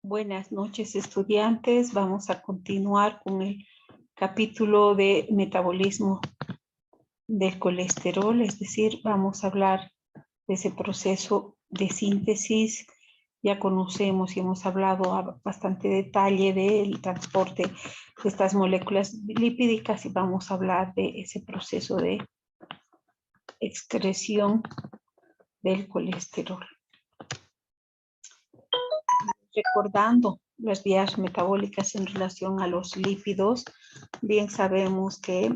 Buenas noches, estudiantes. Vamos a continuar con el capítulo de metabolismo del colesterol, es decir, vamos a hablar de ese proceso de síntesis. Ya conocemos y hemos hablado a bastante detalle del transporte de estas moléculas lipídicas y vamos a hablar de ese proceso de excreción del colesterol. Recordando las vías metabólicas en relación a los lípidos, bien sabemos que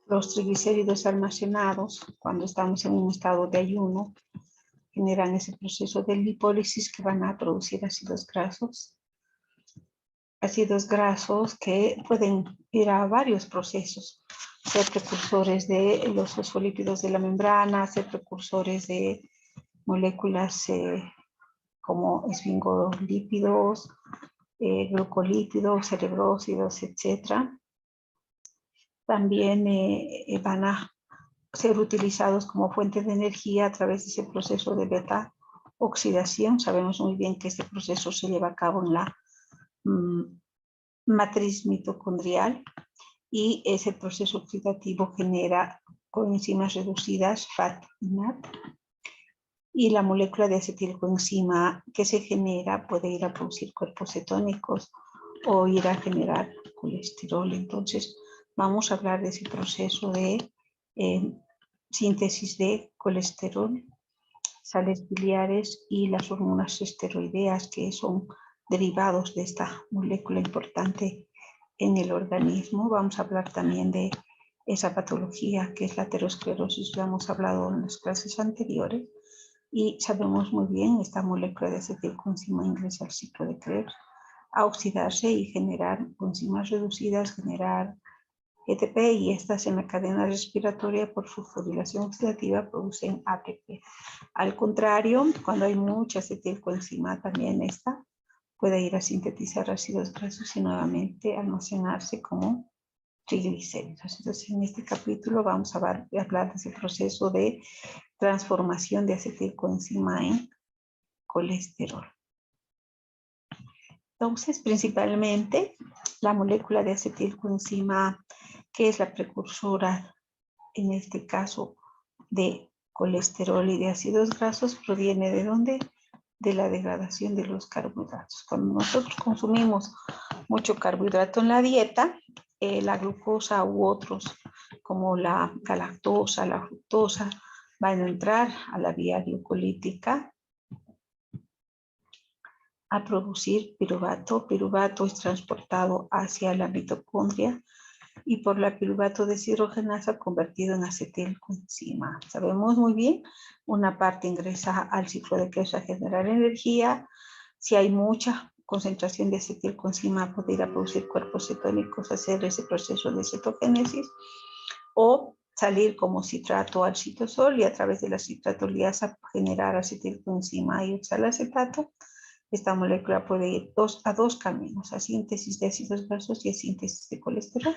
los triglicéridos almacenados, cuando estamos en un estado de ayuno, generan ese proceso de lipólisis que van a producir ácidos grasos. Ácidos grasos que pueden ir a varios procesos, ser precursores de los fosfolípidos de la membrana, ser precursores de moléculas como esfingolípidos, glucolípidos, cerebrósidos, etc. También van a ser utilizados como fuente de energía a través de ese proceso de beta oxidación. Sabemos muy bien que este proceso se lleva a cabo en la matriz mitocondrial y ese proceso oxidativo genera coenzimas reducidas, FAT y NAT. Y la molécula de acetilcoenzima que se genera puede ir a producir cuerpos cetónicos o ir a generar colesterol. Entonces, vamos a hablar de ese proceso de síntesis de colesterol, sales biliares y las hormonas esteroideas que son derivados de esta molécula importante en el organismo. Vamos a hablar también de esa patología que es la aterosclerosis, ya hemos hablado en las clases anteriores. Y sabemos muy bien, esta molécula de acetilcoenzima ingresa al ciclo de Krebs a oxidarse y generar coenzimas reducidas, generar ATP, y estas en la cadena respiratoria por fosforilación oxidativa producen ATP. Al contrario, cuando hay mucha acetilcoenzima, también esta puede ir a sintetizar ácidos grasos y nuevamente almacenarse como triglicéridos. Entonces, en este capítulo vamos a hablar de ese proceso de transformación de acetilcoenzima en colesterol. Entonces, principalmente, la molécula de acetilcoenzima, que es la precursora, en este caso, de colesterol y de ácidos grasos, proviene ¿de dónde? De la degradación de los carbohidratos. Cuando nosotros consumimos mucho carbohidrato en la dieta, la glucosa u otros, como la galactosa, la fructosa, van a entrar a la vía glucolítica a producir piruvato. Piruvato es transportado hacia la mitocondria y por la piruvato deshidrogenasa convertido en acetilcoenzima. Sabemos muy bien, una parte ingresa al ciclo de Krebs a generar energía. Si hay mucha concentración de acetilcoenzima, puede ir a producir cuerpos cetónicos, hacer ese proceso de cetogénesis, o salir como citrato al citosol y a través de la citratoliasa generar acetilcoenzima y oxalacetato. Esta molécula puede ir a dos caminos, a síntesis de ácidos grasos y a síntesis de colesterol.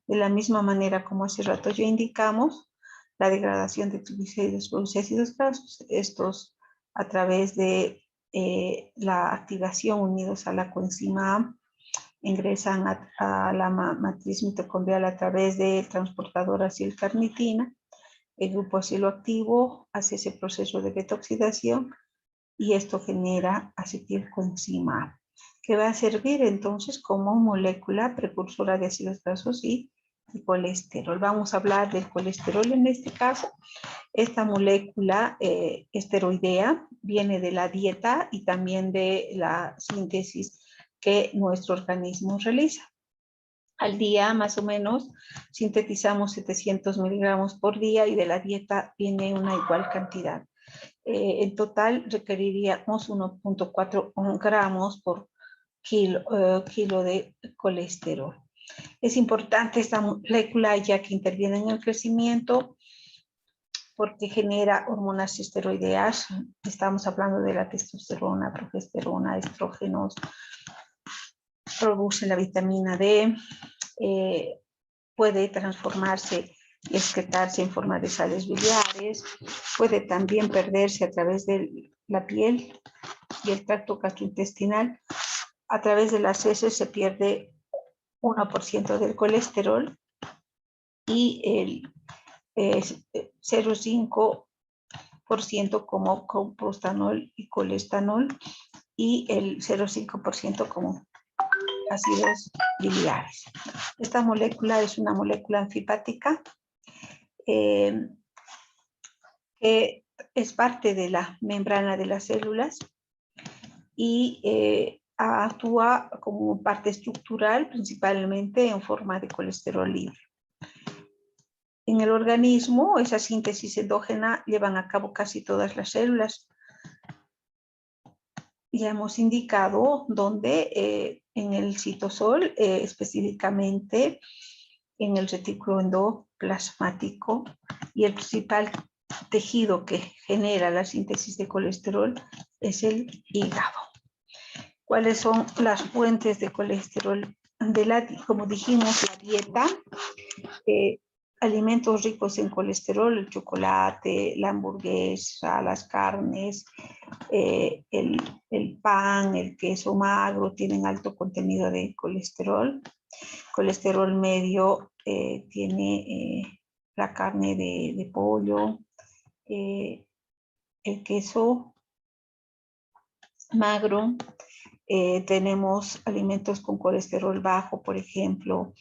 De la misma manera como hace rato ya indicamos, la degradación de triglicéridos produce ácidos grasos. Estos, a través de la activación unidos a la coenzima A, ingresan a la matriz mitocondrial a través del transportador acilcarnitina. El grupo aciloactivo hace ese proceso de beta-oxidación y esto genera acetilcoenzima A, que va a servir entonces como molécula precursora de ácidos grasos y de colesterol. Vamos a hablar del colesterol en este caso. Esta molécula esteroidea viene de la dieta y también de la síntesis que nuestro organismo realiza. Al día, más o menos, sintetizamos 700 miligramos por día y de la dieta viene una igual cantidad. En total requeriríamos 1.4 gramos por kilo de colesterol. Es importante esta molécula ya que interviene en el crecimiento porque genera hormonas esteroideas. Estamos hablando de la testosterona, progesterona, estrógenos. Produce la vitamina D. Puede transformarse y excretarse en forma de sales biliares. Puede también perderse a través de la piel y el tracto gastrointestinal, a través de las heces se pierde 1% del colesterol y el 0,5% como prostanol y colestanol y el 0,5% como ácidos biliares. Esta molécula es una molécula anfipática que es parte de la membrana de las células y actúa como parte estructural, principalmente en forma de colesterol libre. En el organismo, esa síntesis endógena llevan a cabo casi todas las células. Ya hemos indicado dónde en el citosol, específicamente en el retículo endoplasmático, y el principal tejido que genera la síntesis de colesterol es el hígado. ¿Cuáles son las fuentes de colesterol? Como dijimos, la dieta, alimentos ricos en colesterol, el chocolate, la hamburguesa, las carnes, el pan, el queso magro, tienen alto contenido de colesterol. Colesterol medio tiene la carne de pollo, el queso magro. Tenemos alimentos con colesterol bajo, por ejemplo,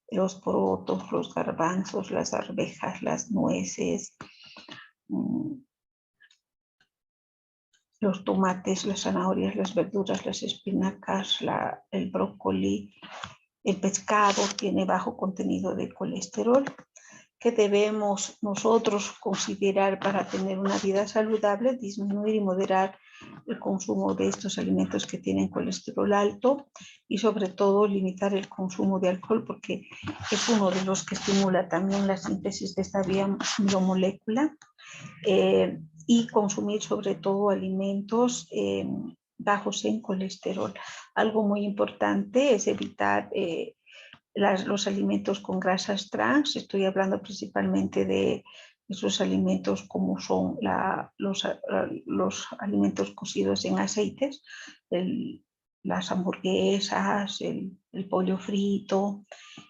los porotos, los garbanzos, las arvejas, las nueces, los tomates, las zanahorias, las verduras, las espinacas, el brócoli. El pescado tiene bajo contenido de colesterol. ¿Qué debemos nosotros considerar para tener una vida saludable? Disminuir y moderar el consumo de estos alimentos que tienen colesterol alto y sobre todo limitar el consumo de alcohol, porque es uno de los que estimula también la síntesis de esta biomolécula, y consumir sobre todo alimentos bajos en colesterol. Algo muy importante es evitar los alimentos con grasas trans. Estoy hablando principalmente de esos alimentos como son los alimentos cocidos en aceites, las hamburguesas, el pollo frito,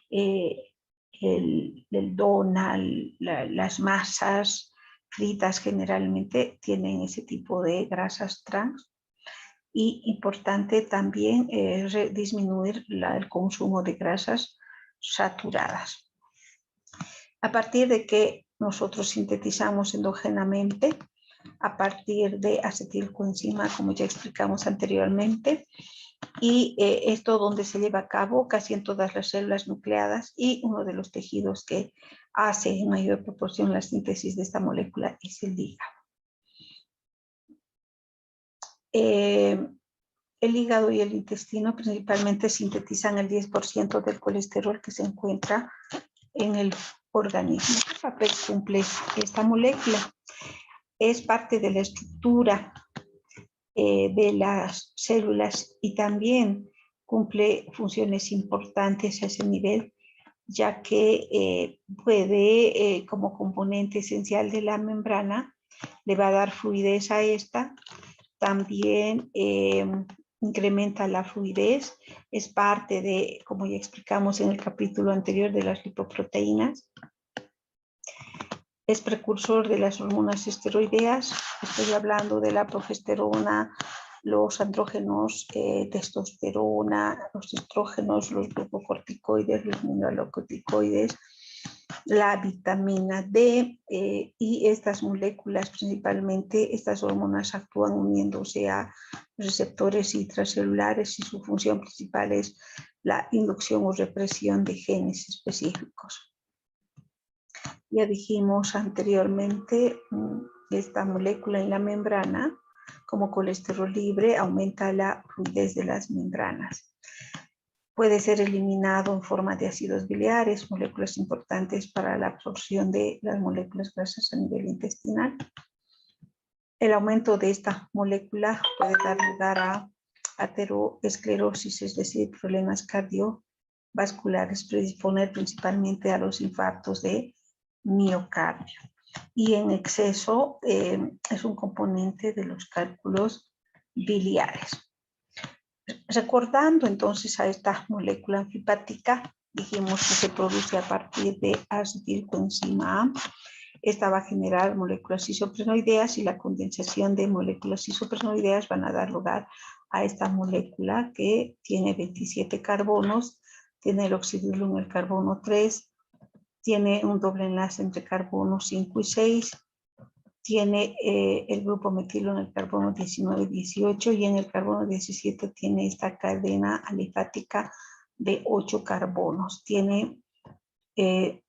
el donut, las masas fritas generalmente tienen ese tipo de grasas trans. Y importante también disminuir el consumo de grasas saturadas. A partir de que nosotros sintetizamos endógenamente, a partir de acetilcoenzima, como ya explicamos anteriormente, y esto donde se lleva a cabo casi en todas las células nucleadas, y uno de los tejidos que hace en mayor proporción la síntesis de esta molécula es el hígado. El hígado y el intestino principalmente sintetizan el 10% del colesterol que se encuentra en el organismo. ¿Qué papel cumple esta molécula? Es parte de la estructura de las células y también cumple funciones importantes a ese nivel, ya que puede, como componente esencial de la membrana, le va a dar fluidez a esta. También incrementa la fluidez, es parte de, como ya explicamos en el capítulo anterior, de las lipoproteínas. Es precursor de las hormonas esteroideas. Estoy hablando de la progesterona, los andrógenos, testosterona, los estrógenos, los glucocorticoides, los mineralocorticoides, la vitamina D, y estas moléculas, principalmente estas hormonas, actúan uniéndose a receptores intracelulares y su función principal es la inducción o represión de genes específicos. Ya dijimos anteriormente, esta molécula en la membrana, como colesterol libre, aumenta la fluidez de las membranas. Puede ser eliminado en forma de ácidos biliares, moléculas importantes para la absorción de las moléculas grasas a nivel intestinal. El aumento de esta molécula puede dar lugar a aterosclerosis, es decir, problemas cardiovasculares, predisponer principalmente a los infartos de miocardio. Y en exceso es un componente de los cálculos biliares. Recordando entonces a esta molécula anfipática, dijimos que se produce a partir de acetilcoenzima A. Esta va a generar moléculas isoprenoideas y la condensación de moléculas isoprenoideas van a dar lugar a esta molécula que tiene 27 carbonos, tiene el oxidilo en el carbono 3, tiene un doble enlace entre carbono 5 y 6, tiene el grupo metilo en el carbono 19 y 18 y en el carbono 17 tiene esta cadena alifática de 8 carbonos. Tiene el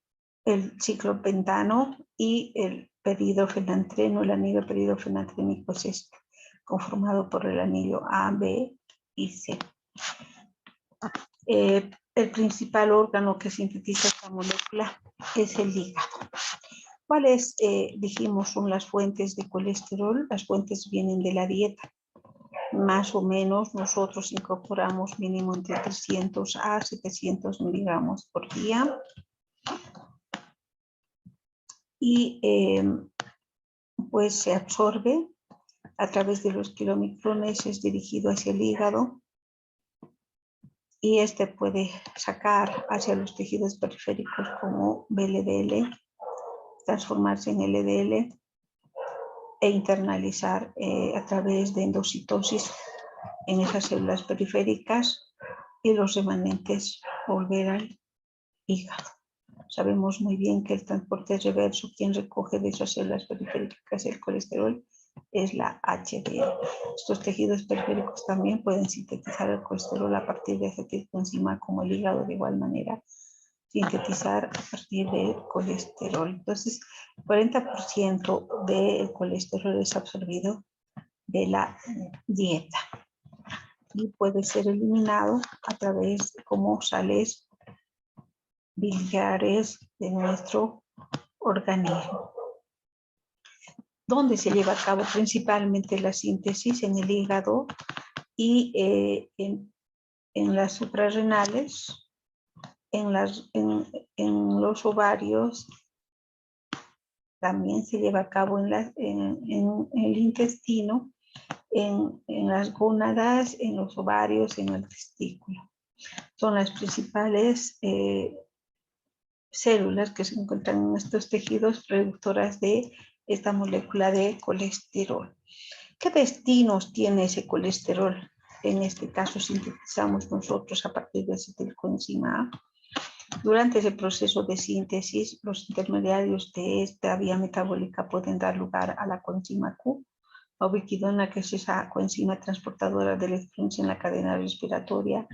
ciclopentano y el peridrofenantreno, el anillo peridrofenantrénico es este, conformado por el anillo A, B y C. El principal órgano que sintetiza esta molécula es el hígado. ¿Cuáles, dijimos, son las fuentes de colesterol? Las fuentes vienen de la dieta. Más o menos nosotros incorporamos mínimo entre 300 a 700 miligramos por día. Y pues se absorbe a través de los kilomicrones, es dirigido hacia el hígado y este puede sacar hacia los tejidos periféricos como VLDL, transformarse en LDL e internalizar a través de endocitosis en esas células periféricas y los remanentes volver al hígado. Sabemos muy bien que el transporte reverso, quien recoge de esas células periféricas el colesterol, es la HDL. Estos tejidos periféricos también pueden sintetizar el colesterol a partir de acetilcoenzima, como el hígado de igual manera sintetizar a partir del colesterol. Entonces, 40% del colesterol es absorbido de la dieta y puede ser eliminado a través de como sales biliares de nuestro organismo. ¿Dónde se lleva a cabo principalmente la síntesis? En el hígado y en las suprarrenales, en los ovarios, también se lleva a cabo en el intestino, en las gónadas, en los ovarios, en el testículo. Son las principales células que se encuentran en estos tejidos productoras de esta molécula de colesterol. ¿Qué destinos tiene ese colesterol? En este caso sintetizamos nosotros a partir de acetilcoenzima A. Durante ese proceso de síntesis, los intermediarios de esta vía metabólica pueden dar lugar a la coenzima Q, la ubiquidona, que es esa coenzima transportadora de electrones en la cadena respiratoria,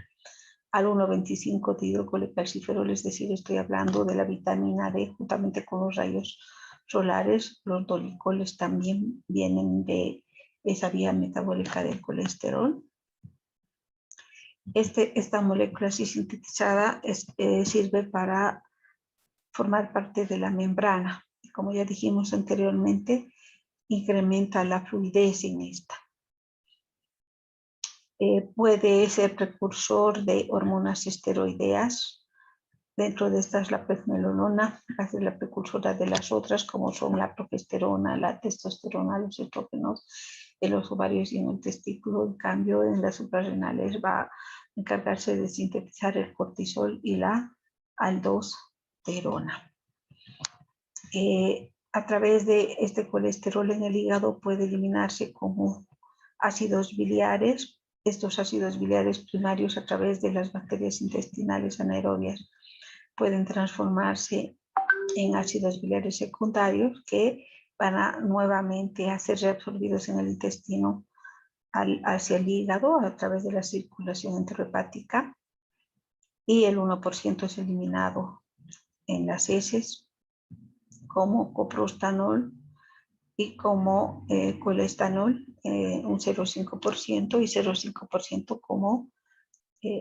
al 1,25 de hidrocolecalciferol, es decir, estoy hablando de la vitamina D juntamente con los rayos solares. Los dolicoles también vienen de esa vía metabólica del colesterol. Esta molécula así sintetizada sirve para formar parte de la membrana. Como ya dijimos anteriormente, incrementa la fluidez en esta. Puede ser precursor de hormonas esteroideas. Dentro de estas, la pregnenolona es la precursora de las otras, como son la progesterona, la testosterona, los estrógenos en los ovarios y en el testículo. En cambio, en las suprarrenales va a encargarse de sintetizar el cortisol y la aldosterona. A través de este colesterol en el hígado puede eliminarse como ácidos biliares. Estos ácidos biliares primarios, a través de las bacterias intestinales anaerobias, pueden transformarse en ácidos biliares secundarios que van a nuevamente a ser reabsorbidos en el intestino hacia el hígado a través de la circulación enterohepática, y el 1% es eliminado en las heces como coprostanol y como colestanol, un 0,5% y 0,5% como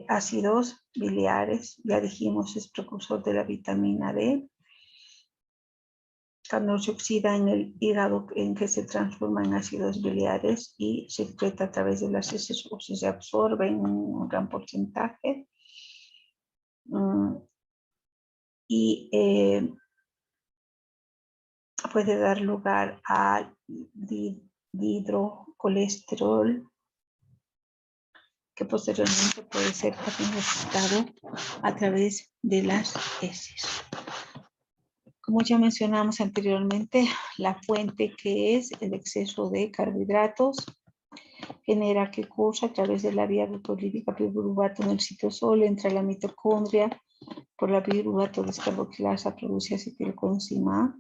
ácidos biliares. Ya dijimos, es precursor de la vitamina D. Cuando se oxida en el hígado, en que se transforma en ácidos biliares y se excreta a través de las heces o se absorbe en un gran porcentaje. Y puede dar lugar a dihidrocolesterol que posteriormente puede ser también reclutado a través de las heces. Como ya mencionamos anteriormente, la fuente que es el exceso de carbohidratos genera que cursa a través de la vía glucolítica piruvato en el citosol, entra a la mitocondria, por la piruvato descarboxilasa produce acetilcoenzima A.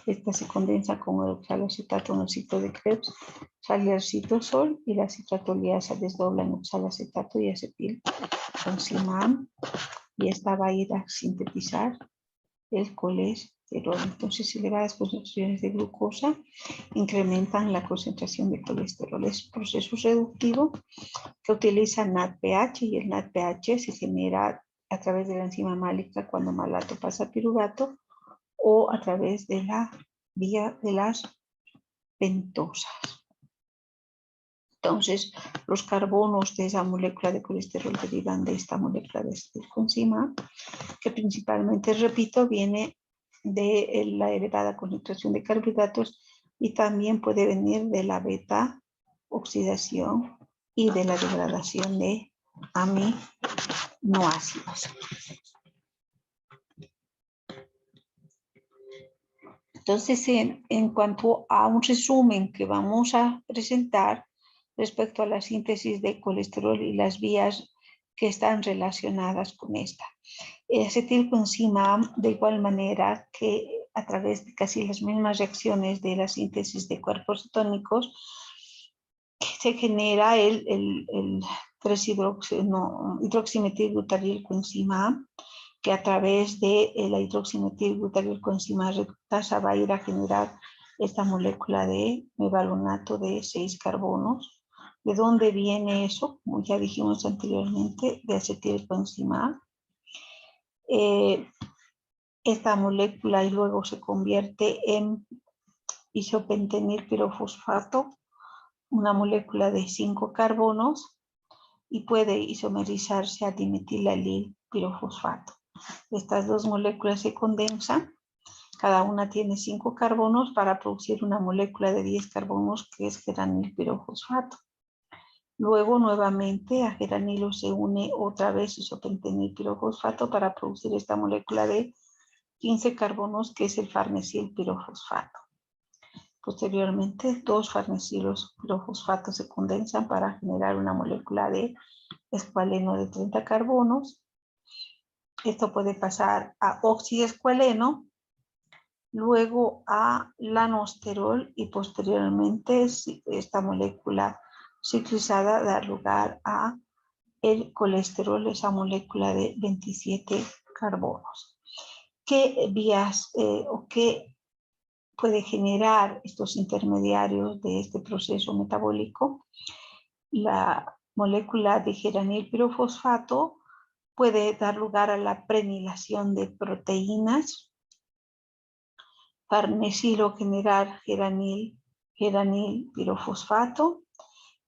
Esta se condensa con el oxaloacetato en el ciclo de Krebs, sale al citosol y la citratoliasa desdobla en oxaloacetato y acetilcoenzima A, y esta va a ir a sintetizar el colesterol. Entonces, elevadas concentraciones de glucosa incrementan la concentración de colesterol. Es un proceso reductivo que utiliza NADPH, y el NADPH se genera a través de la enzima málica cuando malato pasa a piruvato, o a través de la vía de las pentosas. Entonces, los carbonos de esa molécula de colesterol derivan de esta molécula de acetilcoenzima, que principalmente, repito, viene de la elevada concentración de carbohidratos y también puede venir de la beta oxidación y de la degradación de aminoácidos. Entonces, en cuanto a un resumen que vamos a presentar respecto a la síntesis de colesterol y las vías que están relacionadas con esta. El acetilcoenzima A, de igual manera que a través de casi las mismas reacciones de la síntesis de cuerpos cetónicos, se genera el 3-hidroximetilglutarilcoenzima A, que a través de la hidroximetilglutarilcoenzima reductasa va a ir a generar esta molécula de mevalonato de 6 carbonos. ¿De dónde viene eso? Como ya dijimos anteriormente, de acetilcoenzima A. Esta molécula y luego se convierte en isopentenilpirofosfato, una molécula de 5 carbonos, y puede isomerizarse a dimetilaldilpirofosfato. Estas dos moléculas se condensan, cada una tiene 5 carbonos para producir una molécula de 10 carbonos que es geranilpirofosfato. Luego nuevamente a geranilo se une otra vez isopentenilpirofosfato para producir esta molécula de 15 carbonos que es el farnesilpirofosfato. Posteriormente, 2 farnesilos pirofosfatos se condensan para generar una molécula de escualeno de 30 carbonos. Esto puede pasar a oxiescualeno, luego a lanosterol y posteriormente esta molécula ciclizada da lugar a el colesterol, esa molécula de 27 carbonos. ¿Qué vías o qué puede generar estos intermediarios de este proceso metabólico? La molécula de geranilpirofosfato puede dar lugar a la prenilación de proteínas, farnesilo generar geranilpirofosfato.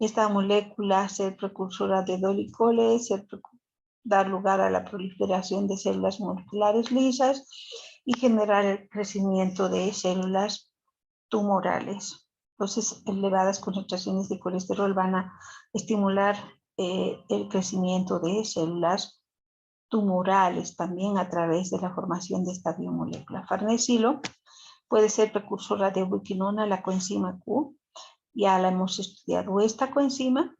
Esta molécula ser precursora de dolicoles, dar lugar a la proliferación de células moleculares lisas y generar el crecimiento de células tumorales. Entonces, elevadas concentraciones de colesterol van a estimular el crecimiento de células tumorales también a través de la formación de esta biomolécula. Farnesilo puede ser precursora de ubiquinona, la coenzima Q. Ya la hemos estudiado. Esta coenzima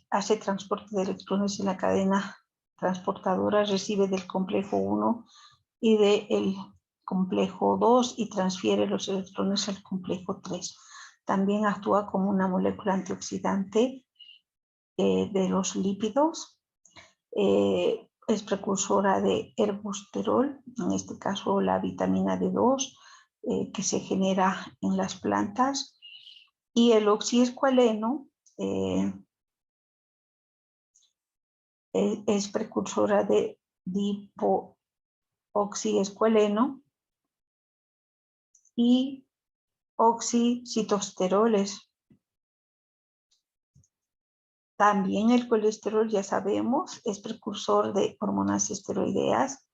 hace transporte de electrones en la cadena transportadora, recibe del complejo 1 y del complejo 2 y transfiere los electrones al complejo 3. También actúa como una molécula antioxidante de los lípidos. Es precursora de ergosterol, en este caso la vitamina D2, que se genera en las plantas. Y el oxiescualeno es precursora de dipooxiescualeno y oxicitosteroles. También el colesterol, ya sabemos, es precursor de hormonas esteroideas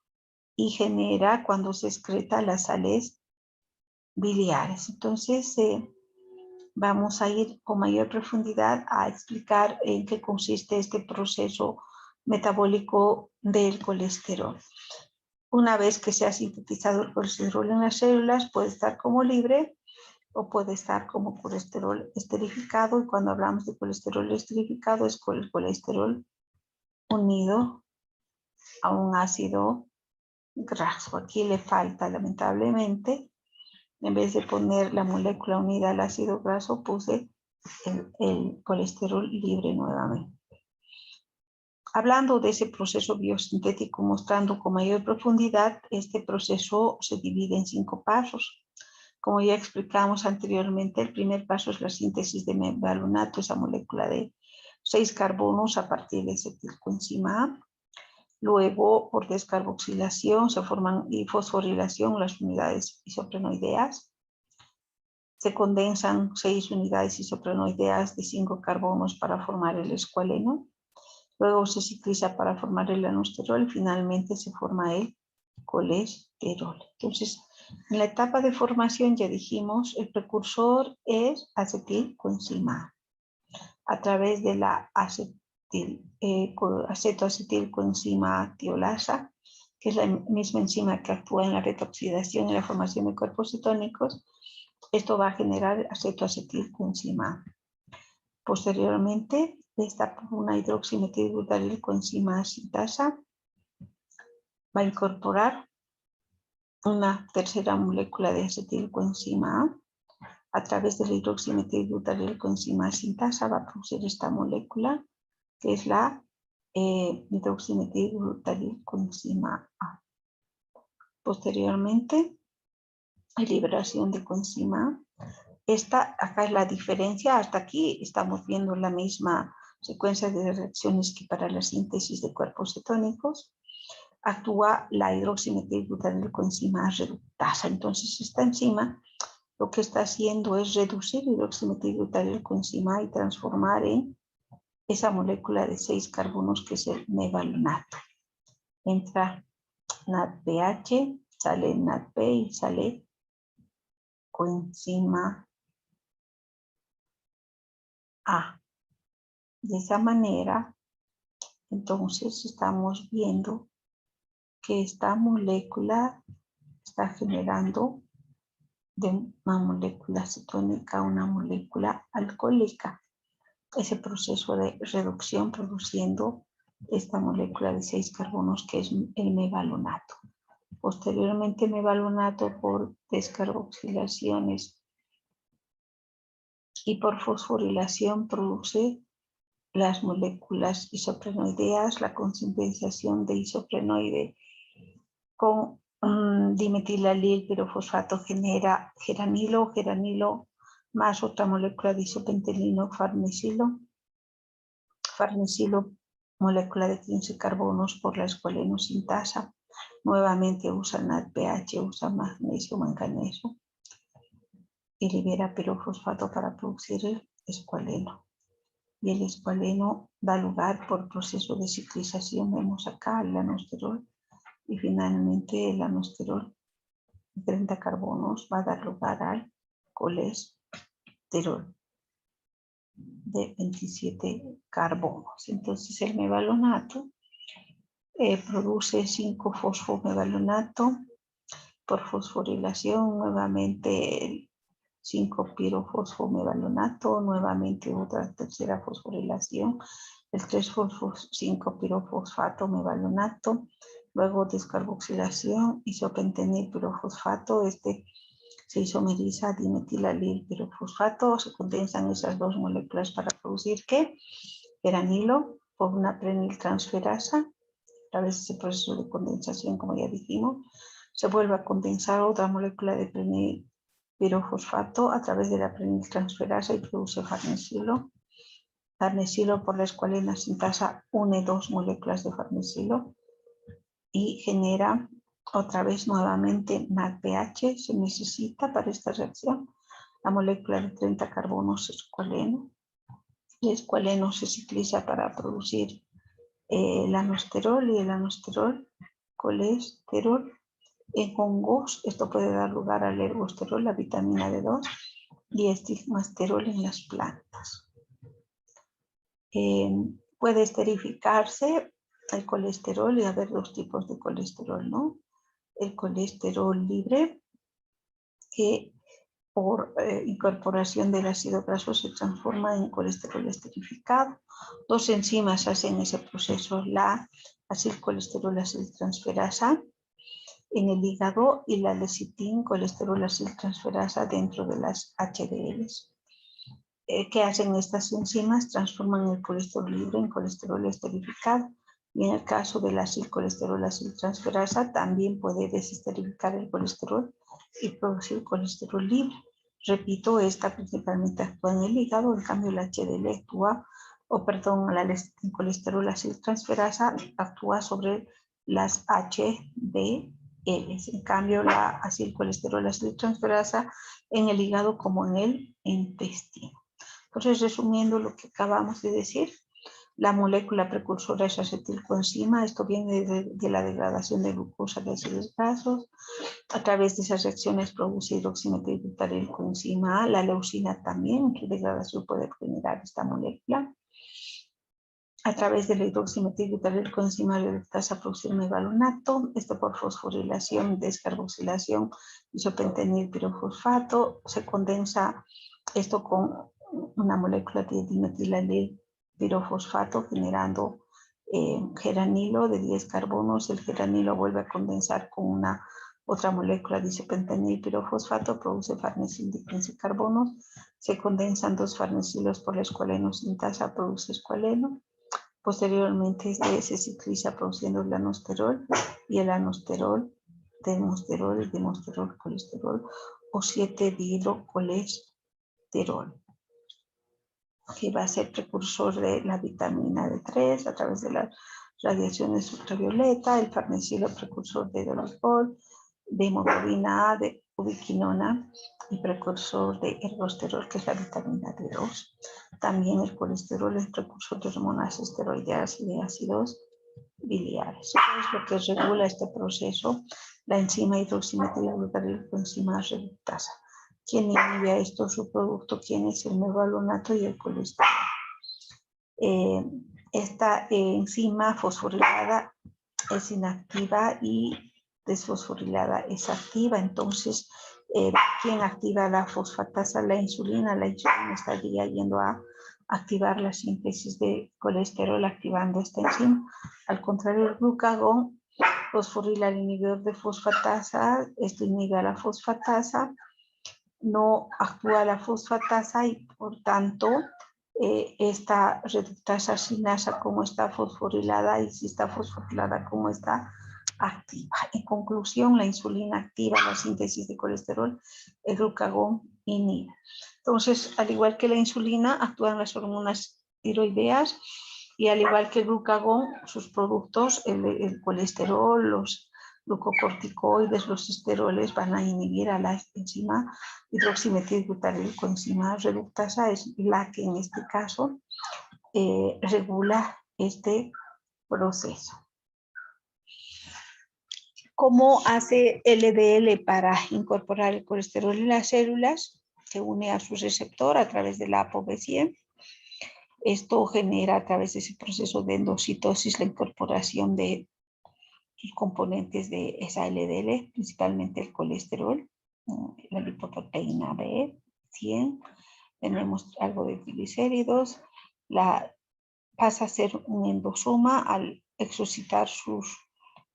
y genera cuando se excreta las sales biliares. Entonces, vamos a ir con mayor profundidad a explicar en qué consiste este proceso metabólico del colesterol. Una vez que se ha sintetizado el colesterol en las células, puede estar como libre o puede estar como colesterol esterificado. Y cuando hablamos de colesterol esterificado es con el colesterol unido a un ácido graso. Aquí le falta, lamentablemente, en vez de poner la molécula unida al ácido graso, puse el colesterol libre nuevamente. Hablando de ese proceso biosintético, mostrando con mayor profundidad, este proceso se divide en 5 pasos. Como ya explicamos anteriormente, el primer paso es la síntesis de mevalonate, esa molécula de 6 carbonos a partir de acetilcoenzima A. Luego, por descarboxilación se forman y fosforilación las unidades isoprenoideas. Se condensan 6 unidades isoprenoideas de 5 carbonos para formar el escualeno. Luego se cicliza para formar el anosterol y finalmente se forma el colesterol. Entonces, en la etapa de formación ya dijimos, el precursor es acetilcoenzima A. A través de la acetoacetilcoenzima tiolasa, que es la misma enzima que actúa en la retoxidación y la formación de cuerpos cetónicos, esto va a generar acetoacetilcoenzima A. Posteriormente, esta una hidroximetilbutanilcoenzima sintasa va a incorporar una tercera molécula de acetilcoenzima A. A través de la hidroximetilbutanilcoenzima sintasa va a producir esta molécula que es la hidroximetilbutanilcoenzima A. Posteriormente, liberación de coenzima A. Acá es la diferencia, hasta aquí estamos viendo la misma secuencia de reacciones que para la síntesis de cuerpos cetónicos. Actúa la hidroximetilbutanilcoenzima reductasa. Entonces esta enzima lo que está haciendo es reducir hidroximetilbutanilcoenzima y transformar en esa molécula de 6 carbonos que es el mevalonato. Entra NADPH, sale NADP y sale coenzima A. De esa manera, entonces estamos viendo que esta molécula está generando de una molécula cetónica a una molécula alcohólica. Ese proceso de reducción produciendo esta molécula de 6 carbonos que es el mevalonato. Posteriormente, mevalonato por descarboxilaciones y por fosforilación produce las moléculas isoprenoideas, la condensación de isoprenoide con dimetilalil pirofosfato genera geranilo más otra molécula de isopentenilo farnesilo, molécula de 15 carbonos por la escualenosintasa, nuevamente usa NADPH, usa magnesio, manganeso y libera pirofosfato para producir el escualeno. Y el escualeno da lugar por proceso de ciclización, vemos acá el anosterol, y finalmente el anosterol de 30 carbonos va a dar lugar al colesterol de 27 carbonos. Entonces el mevalonato produce 5-fosfomevalonato por fosforilación, nuevamente el 5-pirofosfomevalonato, nuevamente otra tercera fosforilación, el 3-5-pirofosfato mevalonato, luego descarboxilación, isopentenil pirofosfato, se isomeriza a dimetilalil pirofosfato, se condensan esas dos moléculas para producir ¿qué? Geranilo por una preniltransferasa, a través de ese proceso de condensación, como ya dijimos, se vuelve a condensar otra molécula de prenilpirofosfato a través de la preniltransferasa y produce farnesilo. Farnesilo por la escualena sintasa une 2 moléculas de farnesilo y genera otra vez nuevamente NADPH. Se necesita para esta reacción la molécula de 30 carbonos escualeno. El escualeno se cicliza para producir el anosterol y el anosterol colesterol. En hongos esto puede dar lugar al ergosterol, la vitamina D2, y estigmasterol en las plantas. Puede esterificarse el colesterol y haber dos tipos de colesterol, ¿no? El colesterol libre, que por incorporación del ácido graso se transforma en colesterol esterificado. Dos enzimas hacen ese proceso, la acilcolesterol aciltransferasa en el hígado y la lecitin colesterol aciltransferasa dentro de las HDLs. ¿Qué hacen estas enzimas? Transforman el colesterol libre en colesterol esterificado. Y en el caso de la acilcolesterol aciltransferasa también puede desesterificar el colesterol y producir colesterol libre. Repito, esta principalmente actúa en el hígado, en cambio la HDL actúa, la lecitin colesterol aciltransferasa actúa sobre las HDL. En cambio, la acilcolesterol aciltransferasa en el hígado como en el intestino. Entonces, resumiendo lo que acabamos de decir, la molécula precursora es acetilcoenzima. Esto viene de la degradación de glucosa de ácidos grasos. A través de esas reacciones produce hidroximetilbutyrilcoenzima A. La leucina también, su degradación puede generar esta molécula. A través de la hidroximetilbutyrilcoenzima reductasa produce mevalonato. Esto por fosforilación, descarboxilación, isopentenil pirofosfato. Se condensa esto con una molécula de dimetilalil pirofosfato generando geranilo de 10 carbonos. El geranilo vuelve a condensar con una otra molécula de isopentanil pirofosfato, produce farnesil de 15 carbonos. Se condensan dos farnesilos por la escualeno sintasa, produce escualeno. Posteriormente se cicliza produciendo el anosterol y el anosterol, demosterol, colesterol o 7-dihidrocolesterol, que va a ser precursor de la vitamina D3 a través de las radiaciones ultravioleta, el farnesilo precursor de hidroalcohol, de hemoglobina A, de ubiquinona y precursor de ergosterol, que es la vitamina D2. También el colesterol es precursor de hormonas esteroideas y de ácidos biliares. Eso es lo que regula este proceso, la enzima hidroximetilbutyrilcoenzima reductasa. ¿Quién inhibe esto? Su producto, ¿quién es el mevalonato y el colesterol? Esta enzima fosforilada es inactiva y desfosforilada es activa. Entonces, ¿quién activa la fosfatasa? La insulina. La insulina estaría yendo a activar la síntesis de colesterol activando esta enzima. Al contrario, el glucagón fosforila el inhibidor de fosfatasa. Esto inhibe a la fosfatasa. No actúa la fosfatasa y por tanto esta reductasa sinasa como está fosforilada y si está fosforilada como está activa. En conclusión, la insulina activa la síntesis de colesterol, el glucagón inhibe. Entonces, al igual que la insulina, actúan las hormonas tiroideas y al igual que el glucagón, sus productos, el colesterol, los glucocorticoides, los esteroles van a inhibir a la enzima hidroximetilbutyrilcoenzima reductasa, es la que en este caso regula este proceso. ¿Cómo hace LDL para incorporar el colesterol en las células? Se une a su receptor a través de la ApoB100. Esto genera a través de ese proceso de endocitosis la incorporación de los componentes de esa LDL, principalmente el colesterol, la lipoproteína B100, tenemos algo de triglicéridos, pasa a ser un endosoma al exocitar sus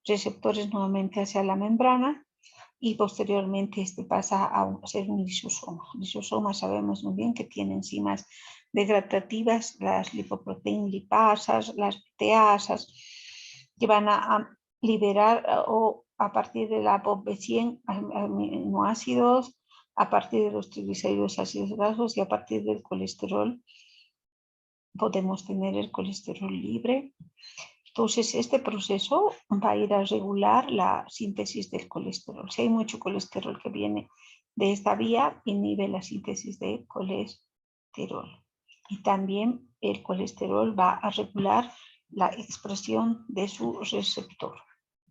receptores nuevamente hacia la membrana y posteriormente pasa a ser un lisosoma. Lisosoma sabemos muy bien que tiene enzimas degradativas, las lipoproteínas lipasas, las proteasas, que van a liberar o a partir de la ApoB100 aminoácidos, a partir de los triglicéridos ácidos grasos y a partir del colesterol podemos tener el colesterol libre. Entonces, este proceso va a ir a regular la síntesis del colesterol. Si hay mucho colesterol que viene de esta vía, inhibe la síntesis de colesterol. Y también el colesterol va a regular la expresión de su receptor.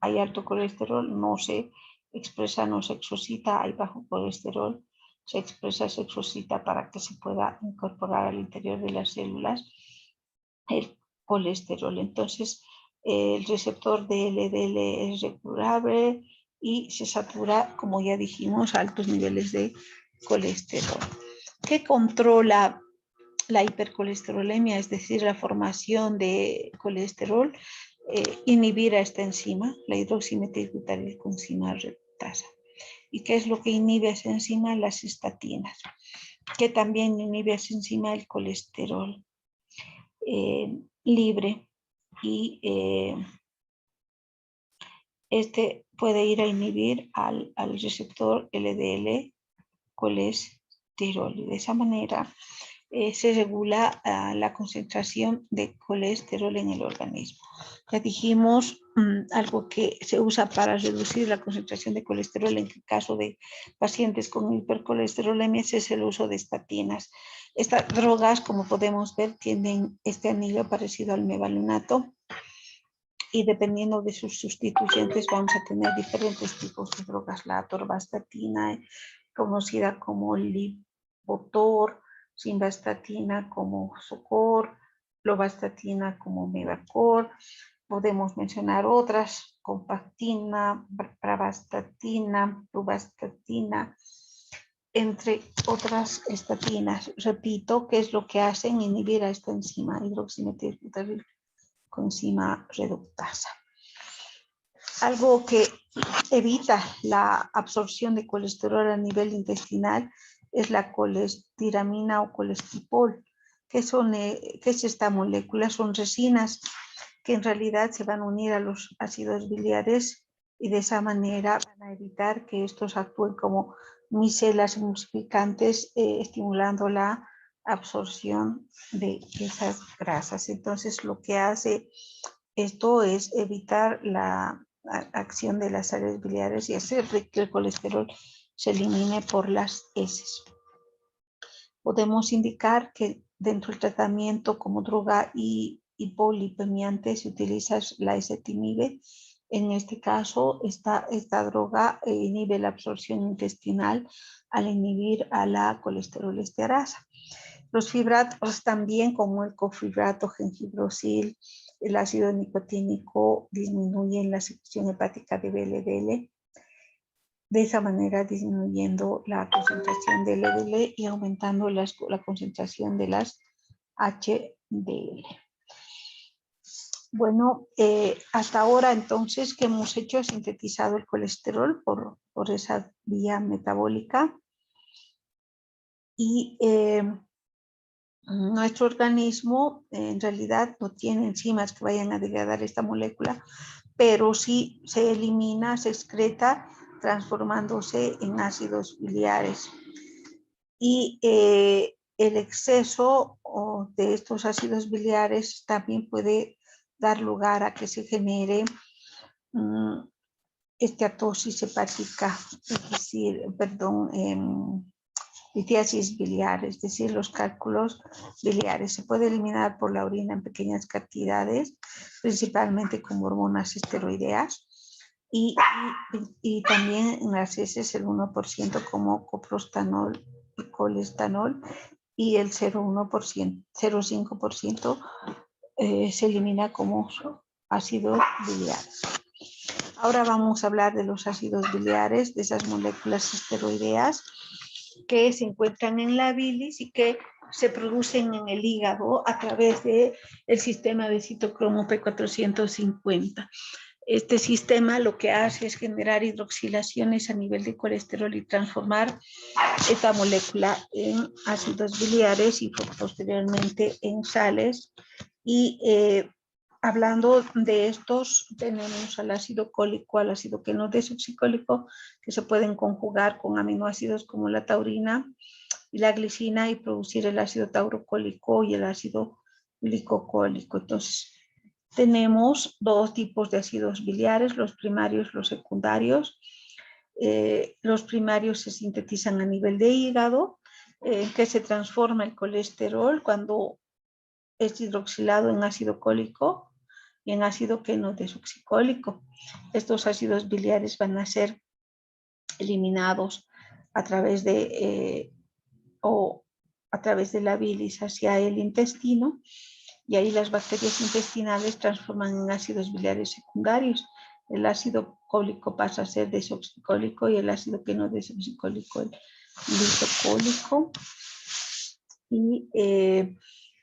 Hay alto colesterol, no se expresa, no se excita. Hay bajo colesterol, se expresa, se excita para que se pueda incorporar al interior de las células el colesterol. Entonces, el receptor de LDL es regulable y se satura, como ya dijimos, altos niveles de colesterol. ¿Qué controla la hipercolesterolemia? Es decir, la formación de colesterol, inhibir a esta enzima, la hidroximetilbutanilcoenzima reductasa. ¿Y qué es lo que inhibe a esa enzima? Las estatinas, que también inhibe a esa enzima el colesterol libre, y este puede ir a inhibir al receptor LDL colesterol, y de esa manera se regula la concentración de colesterol en el organismo. Ya dijimos algo que se usa para reducir la concentración de colesterol en el caso de pacientes con hipercolesterolemia es el uso de estatinas. Estas drogas, como podemos ver, tienen este anillo parecido al mevalinato, y dependiendo de sus sustituyentes vamos a tener diferentes tipos de drogas. La atorvastatina, conocida como Lipitor, simvastatina como Socor, lovastatina como Mevacor. Podemos mencionar otras, compactina, pravastatina, luvastatina, entre otras estatinas. Repito, ¿qué es lo que hacen? Inhibir a esta enzima hidroximetilbutanilcoenzima reductasa. Algo que evita la absorción de colesterol a nivel intestinal es la colestiramina o colestripol. ¿Qué es esta molécula? Son resinas que en realidad se van a unir a los ácidos biliares y de esa manera van a evitar que estos actúen como micelas emulsificantes, estimulando la absorción de esas grasas. Entonces, lo que hace esto es evitar la acción de las sales biliares y hacer que el colesterol se elimine por las heces. Podemos indicar que dentro del tratamiento como droga hipolipemiante se utiliza la ezetimibe. En este caso, esta droga inhibe la absorción intestinal al inhibir a la colesterol-esterasa. Los fibratos también, como el cofibrato, gengibrosil, el ácido nicotínico, disminuyen la secreción hepática de VLDL, de esa manera disminuyendo la concentración de LDL y aumentando la concentración de las HDL. Bueno, hasta ahora entonces, ¿qué hemos hecho? Sintetizado el colesterol por esa vía metabólica, y nuestro organismo en realidad no tiene enzimas que vayan a degradar esta molécula, pero sí se elimina, se excreta, transformándose en ácidos biliares. Y el exceso de estos ácidos biliares también puede dar lugar a que se genere esteatosis hepática, es decir, litiasis biliar, es decir, los cálculos biliares. Se puede eliminar por la orina en pequeñas cantidades, principalmente con hormonas esteroideas, y también en las heces el 1% como coprostanol y colestanol, y el 0,5% se elimina como ácidos biliares. Ahora vamos a hablar de los ácidos biliares, de esas moléculas esteroideas que se encuentran en la bilis y que se producen en el hígado a través del sistema de citocromo P450. Este sistema lo que hace es generar hidroxilaciones a nivel de colesterol y transformar esta molécula en ácidos biliares y posteriormente en sales. Y hablando de estos, tenemos al ácido cólico, al ácido queno desoxicólico, que se pueden conjugar con aminoácidos como la taurina y la glicina y producir el ácido taurocólico y el ácido glicocólico. Entonces, tenemos dos tipos de ácidos biliares, los primarios y los secundarios. Los primarios se sintetizan a nivel de hígado, que se transforma el colesterol cuando es hidroxilado en ácido cólico y en ácido queno desoxicólico. Estos ácidos biliares van a ser eliminados a través de la bilis hacia el intestino, y ahí las bacterias intestinales transforman en ácidos biliares secundarios. El ácido cólico pasa a ser desoxicólico y el ácido que no desoxicólico, el litocólico. Y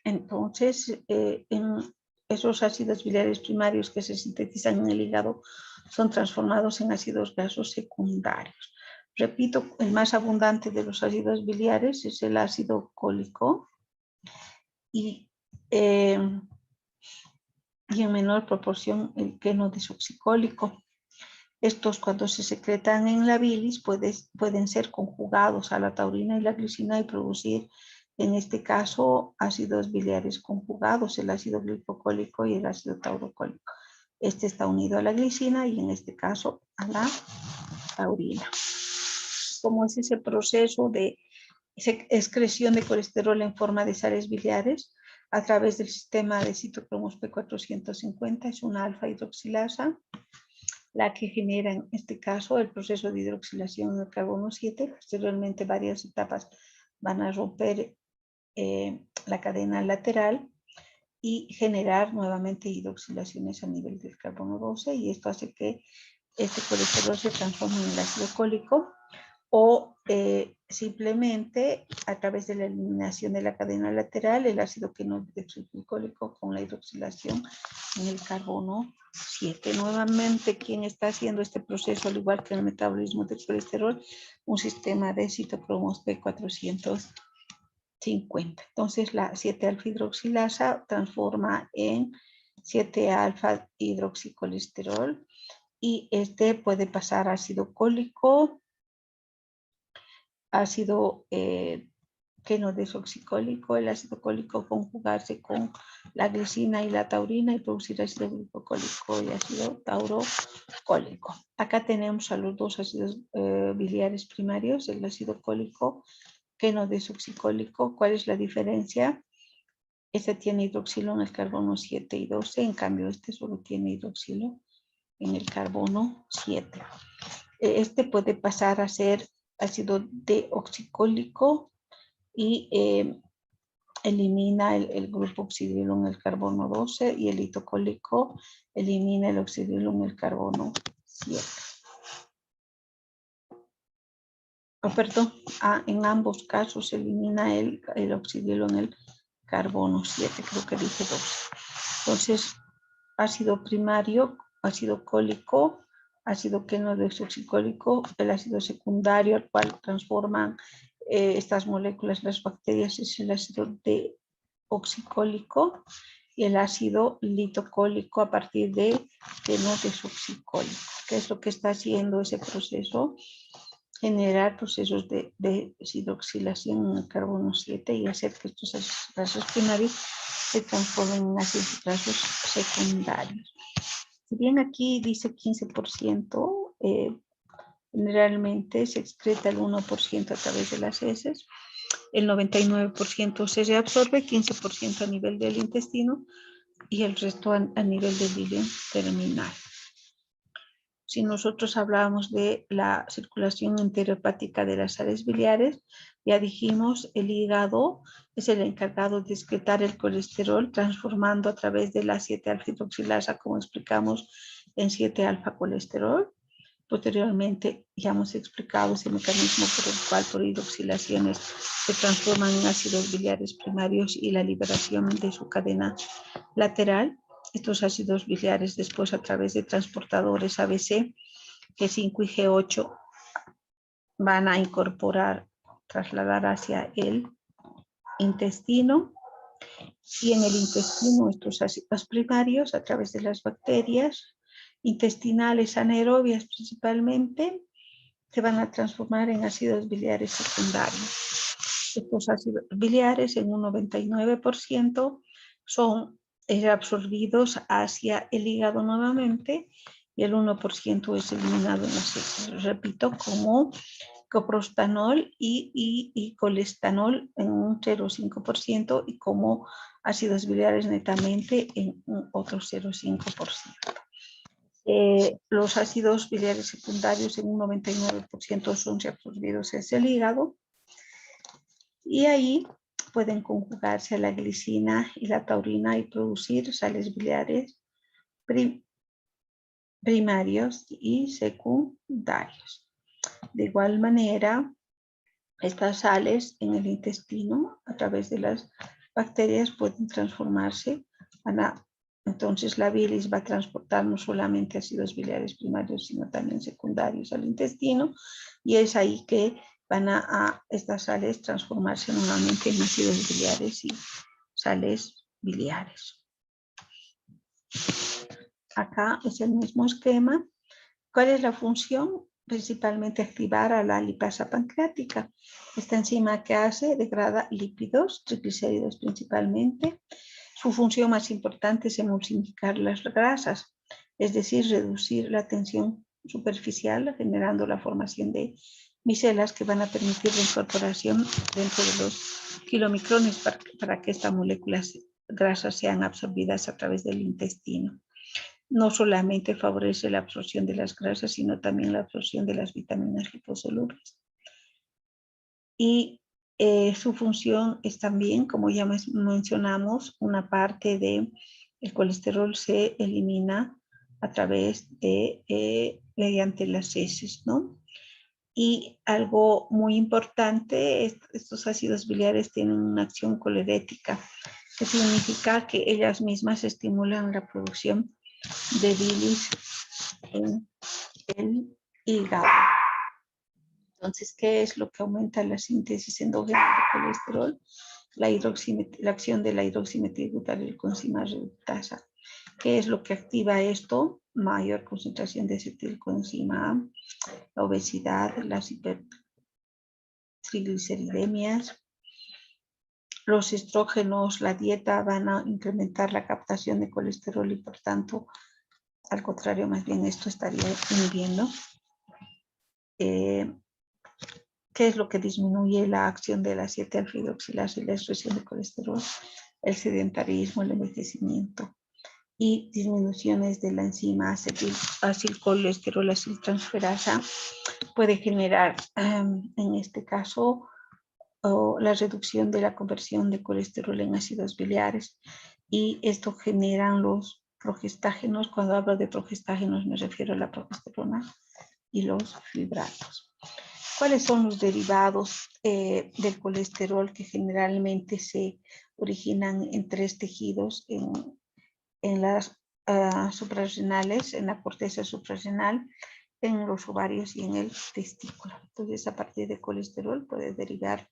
entonces, en esos ácidos biliares primarios que se sintetizan en el hígado son transformados en ácidos grasos secundarios. Repito, el más abundante de los ácidos biliares es el ácido cólico y en menor proporción el que no desoxicólico. Estos, cuando se secretan en la bilis, pueden ser conjugados a la taurina y la glicina y producir, en este caso, ácidos biliares conjugados, el ácido glicocólico y el ácido taurocólico. Este está unido a la glicina y en este caso a la taurina. ¿Cómo es ese proceso de excreción de colesterol en forma de sales biliares? A través del sistema de citocromos P450, es una alfa hidroxilasa, la que genera en este caso el proceso de hidroxilación del carbono 7. Posteriormente, varias etapas van a romper la cadena lateral y generar nuevamente hidroxilaciones a nivel del carbono 12, y esto hace que este colesterol se transforme en el ácido cólico, o simplemente a través de la eliminación de la cadena lateral, el ácido que no desoxicólico con la hidroxilación en el carbono 7. Nuevamente, ¿quién está haciendo este proceso, al igual que el metabolismo del colesterol? Un sistema de citocromos P450. Entonces, la 7-alfa hidroxilasa transforma en 7-alfa hidroxicolesterol, y este puede pasar a ácido cólico, ácido que no desoxicólico, el ácido cólico conjugarse con la glicina y la taurina y producir ácido glicocólico y ácido taurocólico. Acá tenemos a los dos ácidos biliares primarios, el ácido cólico que no desoxicólico. ¿Cuál es la diferencia? Este tiene hidroxilo en el carbono 7 y 12, en cambio este solo tiene hidroxilo en el carbono 7. Este puede pasar a ser ácido deoxicólico y elimina el grupo oxidrilo en el carbono 12, y el litocólico elimina el oxidrilo en el carbono 7. En ambos casos se elimina el oxidrilo en el carbono 7, creo que dije 12. Entonces, ácido primario, ácido cólico, ácido que no desoxicólico, el ácido secundario al cual transforman estas moléculas las bacterias es el ácido deoxicólico, y el ácido litocólico a partir de no desoxicólico. ¿Qué es lo que está haciendo ese proceso? Generar procesos de deshidroxilación en el carbono 7 y hacer que estos ácidos grasos primarios se transformen en ácidos grasos secundarios. Si bien aquí dice 15%, generalmente se excreta el 1% a través de las heces, el 99% se reabsorbe, 15% a nivel del intestino y el resto a nivel del hilo terminal. Si nosotros hablábamos de la circulación enterohepática de las sales biliares, ya dijimos, el hígado es el encargado de excretar el colesterol, transformando a través de la 7-alfa hidroxilasa, como explicamos, en 7-alfa colesterol. Posteriormente, ya hemos explicado ese mecanismo por el cual por hidroxilaciones se transforman en ácidos biliares primarios y la liberación de su cadena lateral. Estos ácidos biliares después, a través de transportadores ABC, G5 y G8, van a trasladar hacia el intestino, y en el intestino estos ácidos primarios, a través de las bacterias intestinales anaerobias principalmente, se van a transformar en ácidos biliares secundarios. Estos ácidos biliares, en un 99%, son absorbidos hacia el hígado nuevamente, y el 1% es eliminado en las heces. Repito, como coprostanol y colestanol en un 0,5%, y como ácidos biliares netamente en un otro 0,5%. Los ácidos biliares secundarios en un 99% son reabsorbidos hacia el hígado. Y ahí pueden conjugarse a la glicina y la taurina y producir sales biliares primarios y secundarios. De igual manera, estas sales en el intestino, a través de las bacterias, pueden transformarse. Entonces, la bilis va a transportar no solamente ácidos biliares primarios, sino también secundarios al intestino. Y es ahí que van a estas sales transformarse nuevamente en ácidos biliares y sales biliares. Acá es el mismo esquema. ¿Cuál es la función? Principalmente activar a la lipasa pancreática. Esta enzima que hace degrada lípidos, triglicéridos principalmente. Su función más importante es emulsificar las grasas, es decir, reducir la tensión superficial, generando la formación de micelas que van a permitir la incorporación dentro de los kilomicrones para que estas moléculas grasas sean absorbidas a través del intestino. No solamente favorece la absorción de las grasas, sino también la absorción de las vitaminas liposolubles. Y su función es también, como ya mencionamos, una parte del colesterol se elimina a través de, mediante las heces, ¿no? Y algo muy importante, estos ácidos biliares tienen una acción colerética, que significa que ellas mismas estimulan la producción de bilis en el hígado. Entonces, ¿qué es lo que aumenta la síntesis endógena de colesterol? La acción de la hidroximetilbutanilcoenzima reductasa. ¿Qué es lo que activa esto? Mayor concentración de acetilcoenzima A, la obesidad, las hipertrigliceridemias. Los estrógenos, la dieta van a incrementar la captación de colesterol y por tanto, al contrario, más bien esto estaría inhibiendo. ¿Qué es lo que disminuye la acción de la 7-alfa-hidroxilasa y la excreción de colesterol? El sedentarismo, el envejecimiento y disminuciones de la enzima acilcolesterol aciltransferasa puede generar, en este caso, la reducción de la conversión de colesterol en ácidos biliares, y esto generan los progestágenos. Cuando hablo de progestágenos me refiero a la progesterona y los fibratos. ¿Cuáles son los derivados del colesterol que generalmente se originan en tres tejidos, en las suprarrenales, en la corteza suprarrenal, en los ovarios y en el testículo? Entonces, a partir de colesterol puede derivar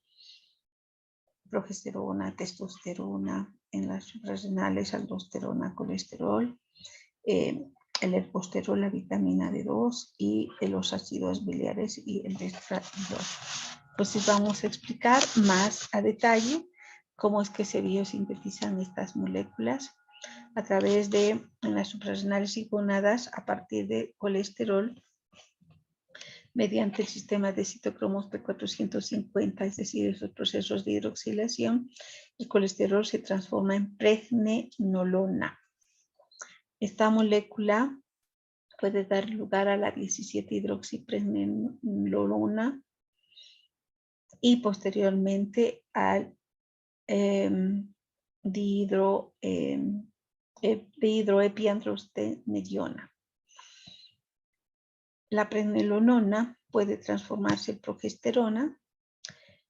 progesterona, testosterona, en las suprarrenales, aldosterona, colesterol, el ergosterol, la vitamina D2 y los ácidos biliares y el estradiol. Entonces vamos a explicar más a detalle cómo es que se biosintetizan estas moléculas a través de las suprarrenales y gonadas a partir de colesterol mediante el sistema de citocromos P450, es decir, esos procesos de hidroxilación. El colesterol se transforma en pregnenolona. Esta molécula puede dar lugar a la 17-hidroxipregnenolona y posteriormente al dihidroepiandrostenediona. La pregnenolona puede transformarse en progesterona,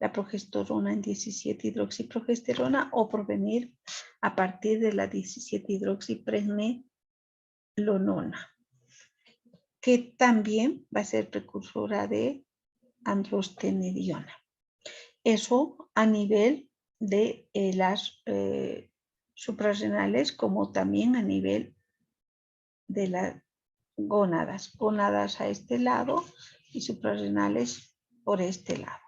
la progesterona en 17-hidroxiprogesterona o provenir a partir de la 17-hidroxipregnenolona, que también va a ser precursora de androstenediona. Eso a nivel de las suprarrenales, como también a nivel de las gónadas. Gónadas a este lado y suprarrenales por este lado.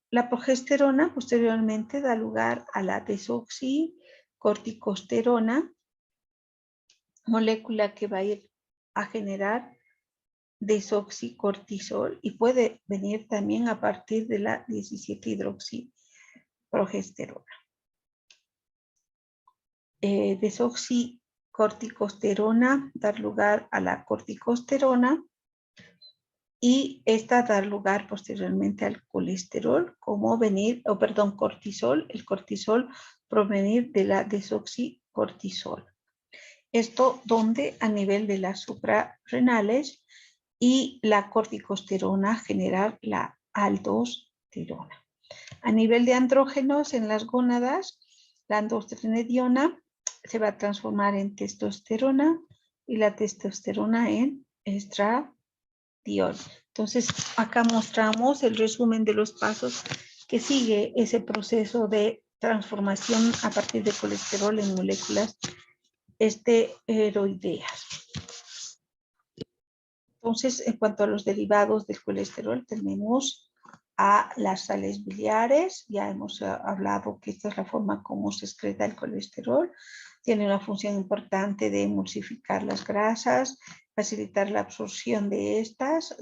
La progesterona posteriormente da lugar a la desoxicorticosterona, molécula que va a ir a generar desoxicortisol y puede venir también a partir de la 17-hidroxiprogesterona. Desoxicortisol corticosterona, dar lugar a la corticosterona, y esta dar lugar posteriormente al colesterol, como cortisol, el cortisol provenir de la desoxicortisol. Esto donde a nivel de las suprarrenales, y la corticosterona generar la aldosterona. A nivel de andrógenos en las gónadas, la androstenediona se va a transformar en testosterona y la testosterona en estradiol. Entonces, acá mostramos el resumen de los pasos que sigue ese proceso de transformación a partir de colesterol en moléculas esteroideas. Entonces, en cuanto a los derivados del colesterol, tenemos a las sales biliares. Ya hemos hablado que esta es la forma como se excreta el colesterol. Tiene una función importante de emulsificar las grasas, facilitar la absorción de estas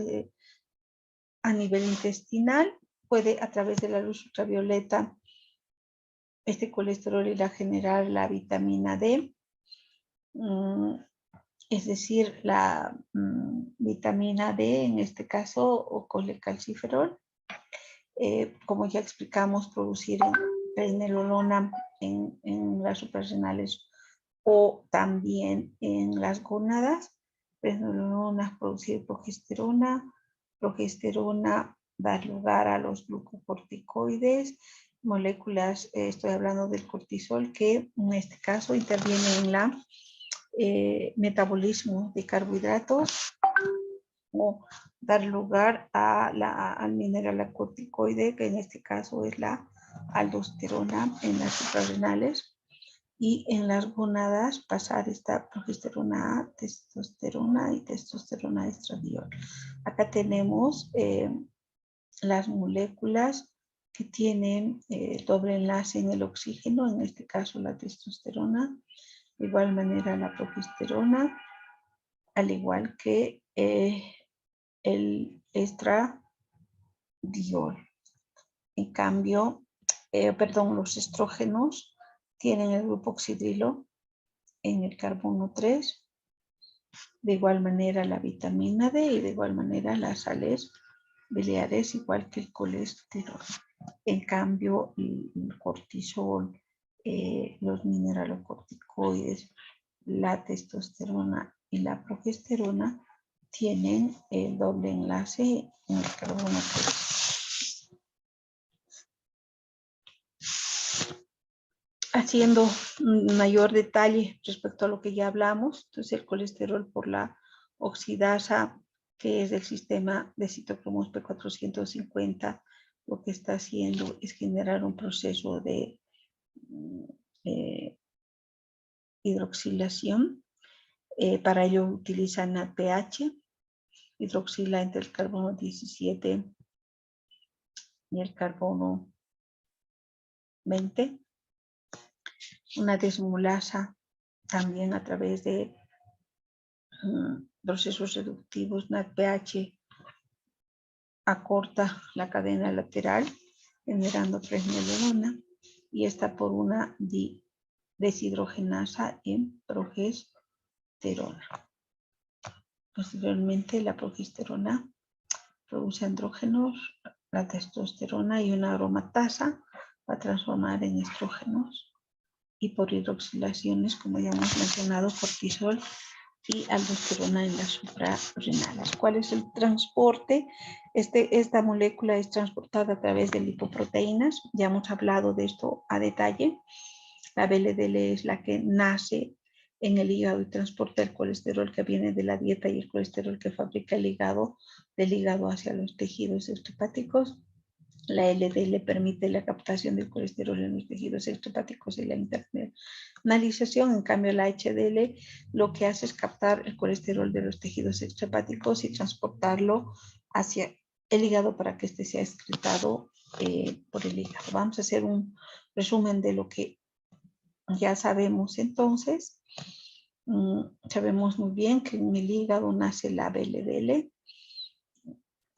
a nivel intestinal. Puede, a través de la luz ultravioleta, este colesterol ir a generar la vitamina D. Es decir, la vitamina D, en este caso, o colecalciferol, como ya explicamos, producir pregnenolona en las suprarrenales o también en las gónadas. Pregnenolona producir progesterona, progesterona dar lugar a los glucocorticoides, moléculas, estoy hablando del cortisol, que en este caso interviene en la metabolismo de carbohidratos, o dar lugar al mineralocorticoide, que en este caso es la aldosterona en las suprarrenales, y en las gónadas pasar esta progesterona A, testosterona y testosterona estradiol. Acá tenemos las moléculas que tienen doble enlace en el oxígeno, en este caso la testosterona, de igual manera la progesterona, al igual que el estradiol. En cambio, los estrógenos tienen el grupo oxidrilo en el carbono 3, de igual manera la vitamina D y de igual manera las sales biliares, igual que el colesterol. En cambio, el cortisol, los mineralocorticoides, la testosterona y la progesterona tienen el doble enlace en el carbono 3. Haciendo mayor detalle respecto a lo que ya hablamos, entonces el colesterol por la oxidasa, que es del sistema de citocromos P450, lo que está haciendo es generar un proceso de hidroxilación. Para ello utilizan NADPH, hidroxila entre el carbono 17 y el carbono 20. Una desmolasa también a través de procesos reductivos. NADPH acorta la cadena lateral generando pregnenolona, y esta por una deshidrogenasa en progesterona. Posteriormente la progesterona produce andrógenos, la testosterona y una aromatasa va a transformar en estrógenos, y por hidroxilaciones, como ya hemos mencionado, cortisol y aldosterona en las suprarrenales. ¿Cuál es el transporte? Esta molécula es transportada a través de lipoproteínas. Ya hemos hablado de esto a detalle. La VLDL es la que nace en el hígado y transporta el colesterol que viene de la dieta y el colesterol que fabrica el hígado, del hígado hacia los tejidos extrahepáticos. La LDL permite la captación del colesterol en los tejidos extrahepáticos y la internalización. En cambio, la HDL lo que hace es captar el colesterol de los tejidos extrahepáticos y transportarlo hacia el hígado para que este sea excretado por el hígado. Vamos a hacer un resumen de lo que ya sabemos entonces. Sabemos muy bien que en el hígado nace la VLDL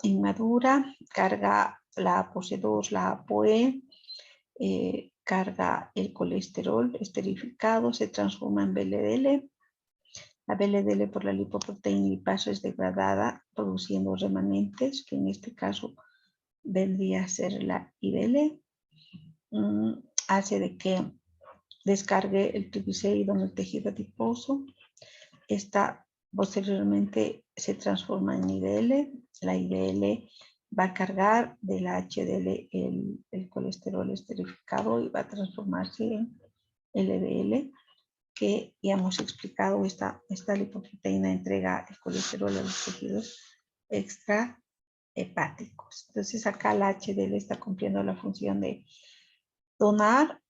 inmadura, carga la ApoC2, la ApoE, carga el colesterol esterificado, se transforma en VLDL, La VLDL por la lipoproteína lipasa es degradada produciendo remanentes, que en este caso vendría a ser la IDL. Hace de que descargue el triglicérido en el tejido adiposo. Esta posteriormente se transforma en IDL. La IDL va a cargar de la HDL el colesterol esterificado y va a transformarse en LDL, que ya hemos explicado. Esta lipoproteína entrega el colesterol a los tejidos extrahepáticos. Entonces acá la HDL está cumpliendo la función de donar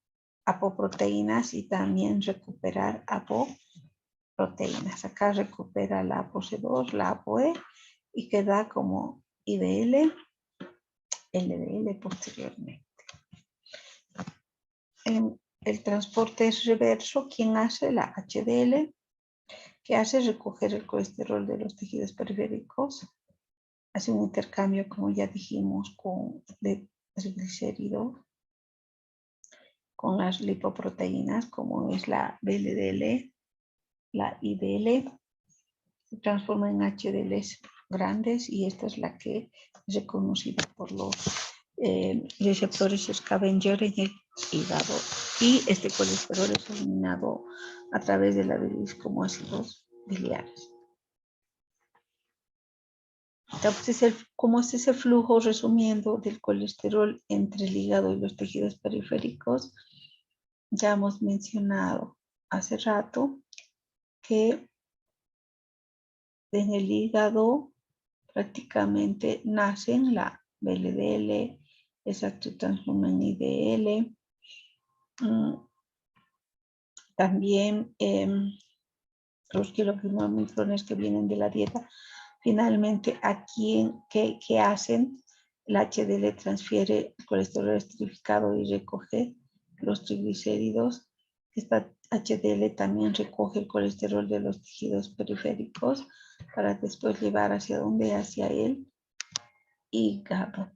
apoproteínas y también recuperar apoproteínas. Acá recupera la ApoC2, la ApoE y queda como IDL, LDL posteriormente. El transporte es reverso. ¿Quién hace? La HDL, que hace recoger el colesterol de los tejidos periféricos. Hace un intercambio, como ya dijimos, de triglicéridos con las lipoproteínas, como es la VLDL, la IDL, se transforma en HDLs grandes y esta es la que es reconocida por los receptores scavenger en el hígado. Y este colesterol es eliminado a través de la bilis como ácidos biliares. Entonces, como este es el flujo, resumiendo, del colesterol entre el hígado y los tejidos periféricos, ya hemos mencionado hace rato que en el hígado prácticamente nacen la VLDL, esa se transforma en IDL. También los kilogramofrones que vienen de la dieta. Finalmente, aquí, ¿qué hacen? El HDL transfiere el colesterol esterificado y recoge los triglicéridos. Esta HDL también recoge el colesterol de los tejidos periféricos para después llevar hacia dónde, hacia el hígado.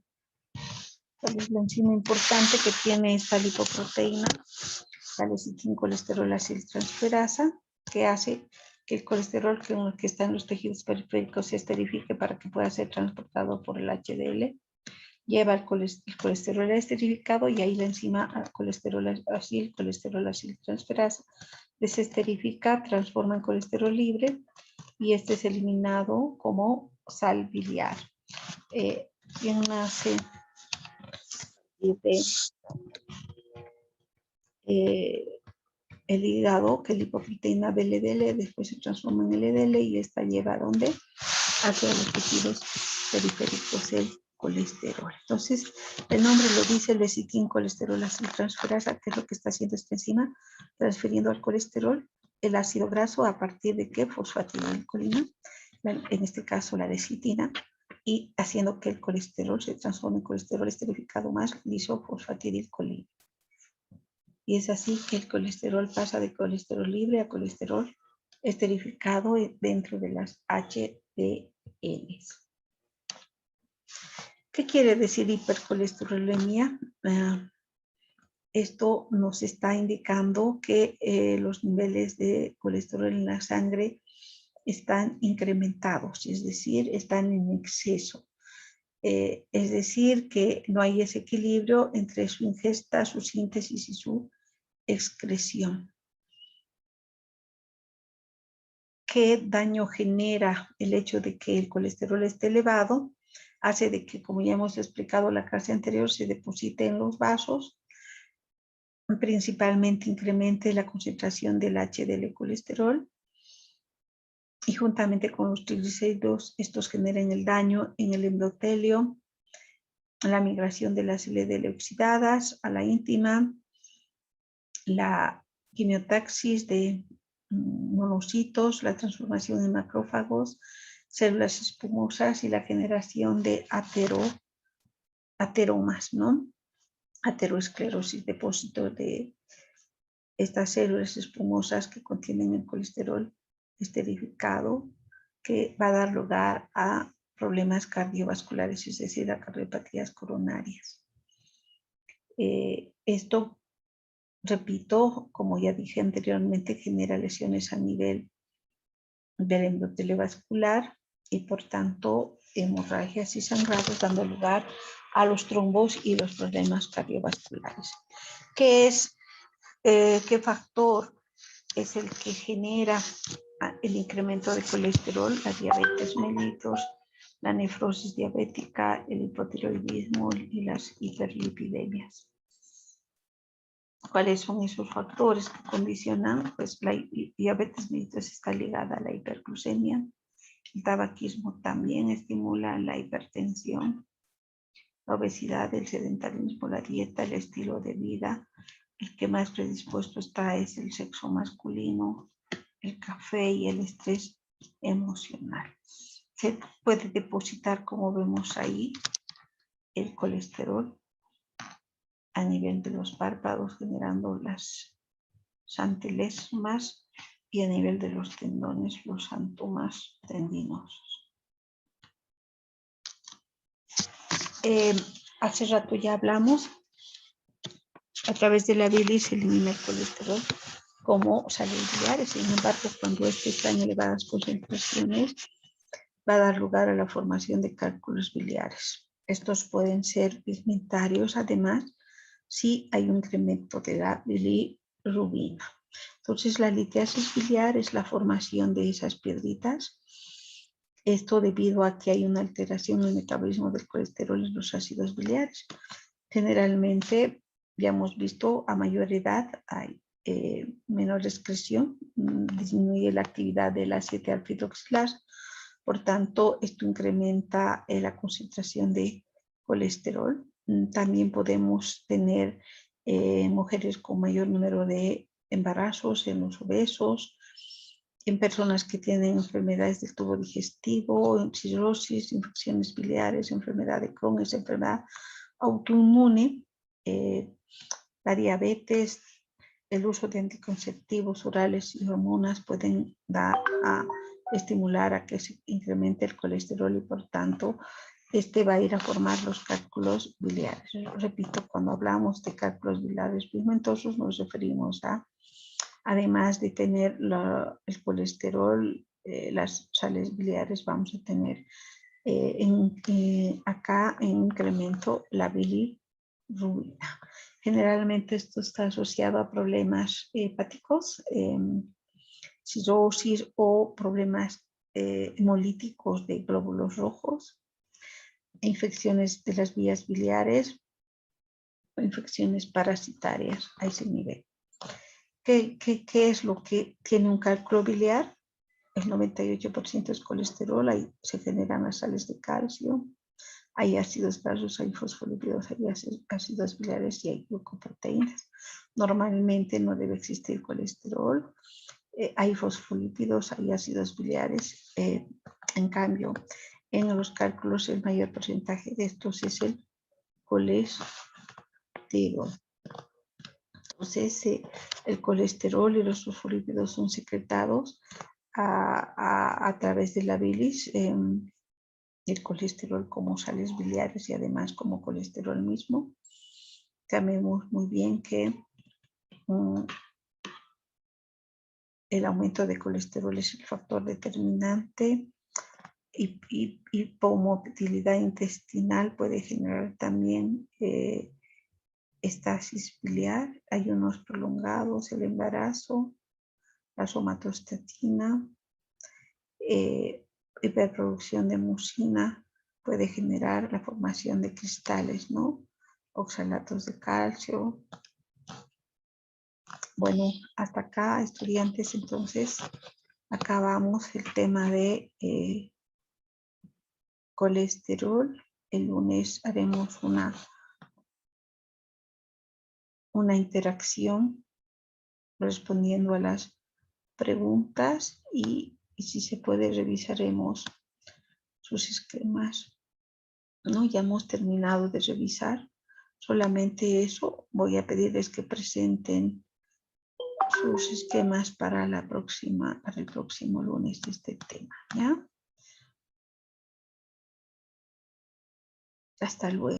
¿Cuál es la enzima importante que tiene esta lipoproteína? La lecitincolesterol aciltransferasa, que hace que el colesterol que está en los tejidos periféricos se esterifique para que pueda ser transportado por el HDL. Lleva el colesterol esterificado y ahí la enzima colesterol aciltransferasa desesterifica, transforma en colesterol libre y este es eliminado como sal biliar. ¿Quién nace de el hígado? Que lipoproteína VLDL después se transforma en LDL y esta lleva a ¿dónde? Hacia los tejidos periféricos el colesterol. Entonces, el nombre lo dice, el lecitincolesterol aciltransferasa. ¿Qué es lo que está haciendo esta enzima? Transfiriendo al colesterol el ácido graso a partir de ¿qué? Fosfatidilcolina, en este caso la lecitina, y haciendo que el colesterol se transforme en colesterol esterificado más lisofosfatidilcolina. Y es así que el colesterol pasa de colesterol libre a colesterol esterificado dentro de las HDLs. ¿Qué quiere decir hipercolesterolemia? Esto nos está indicando que los niveles de colesterol en la sangre están incrementados, es decir, están en exceso. Es decir, que no hay ese equilibrio entre su ingesta, su síntesis y su excreción. ¿Qué daño genera el hecho de que el colesterol esté elevado? Hace de que, como ya hemos explicado la clase anterior, se deposite en los vasos, principalmente incremente la concentración del HDL colesterol y juntamente con los triglicéridos, estos generan el daño en el endotelio, la migración de las LDL oxidadas a la íntima, la quimiotaxis de monocitos, la transformación en macrófagos, células espumosas y la generación de ateromas, ¿no? Aterosclerosis, depósito de estas células espumosas que contienen el colesterol esterificado, que va a dar lugar a problemas cardiovasculares, es decir, a cardiopatías coronarias. Esto, repito, como ya dije anteriormente, genera lesiones a nivel del endotelio vascular y por tanto hemorragias y sangrados, dando lugar a los trombos y los problemas cardiovasculares. ¿Qué factor es el que genera el incremento de colesterol? La diabetes mellitus, la nefrosis diabética, el hipotiroidismo y las hiperlipidemias. ¿Cuáles son esos factores que condicionan? Pues la diabetes mellitus está ligada a la hiperglucemia. El tabaquismo también estimula la hipertensión, la obesidad, el sedentarismo, la dieta, el estilo de vida. El que más predispuesto está es el sexo masculino, el café y el estrés emocional. Se puede depositar, como vemos ahí, el colesterol a nivel de los párpados, generando las santelesmas, y a nivel de los tendones, los santomas tendinosos. Hace rato ya hablamos, a través de la bilis se elimina el colesterol como sales biliares. Sin embargo, cuando este está en elevadas concentraciones, va a dar lugar a la formación de cálculos biliares. Estos pueden ser pigmentarios, además, si hay un incremento de la bilirrubina. Entonces, la litiasis biliar es la formación de esas piedritas. Esto debido a que hay una alteración en el metabolismo del colesterol en los ácidos biliares. Generalmente, ya hemos visto, a mayor edad hay menor excreción, disminuye la actividad de la 7-alfa-hidroxilasa. Por tanto, esto incrementa la concentración de colesterol. También podemos tener mujeres con mayor número de embarazos, en los obesos, en personas que tienen enfermedades del tubo digestivo, cirrosis, infecciones biliares, enfermedad de Crohn, es enfermedad autoinmune, la diabetes, el uso de anticonceptivos orales y hormonas pueden dar a estimular a que se incremente el colesterol y por tanto este va a ir a formar los cálculos biliares. Repito, cuando hablamos de cálculos biliares pigmentosos nos referimos a, además de tener el colesterol, las sales biliares, vamos a tener acá en incremento la bilirrubina. Generalmente esto está asociado a problemas hepáticos, cirrosis o problemas hemolíticos de glóbulos rojos, infecciones de las vías biliares o infecciones parasitarias a ese nivel. ¿Qué es lo que tiene un cálculo biliar? El 98% es colesterol, ahí se generan las sales de calcio, hay ácidos grasos, hay fosfolípidos, hay ácidos biliares y hay glucoproteínas. Normalmente no debe existir colesterol, hay fosfolípidos, hay ácidos biliares. En cambio, en los cálculos el mayor porcentaje de estos es el colesterol. Entonces, el colesterol y los fosfolípidos son secretados a través de la bilis, el colesterol como sales biliares y además como colesterol mismo. Sabemos muy bien que el aumento de colesterol es el factor determinante. Hipomotilidad intestinal puede generar también estasis biliar, ayunos prolongados, el embarazo, la somatostatina, hiperproducción de mucina puede generar la formación de cristales, ¿no? Oxalatos de calcio. Bueno, hasta acá, estudiantes, entonces acabamos el tema de colesterol. El lunes haremos una interacción respondiendo a las preguntas y si se puede revisaremos sus esquemas. ¿No? Ya hemos terminado de revisar. Solamente eso. Voy a pedirles que presenten sus esquemas para el próximo lunes de este tema. ¿Ya? Hasta luego.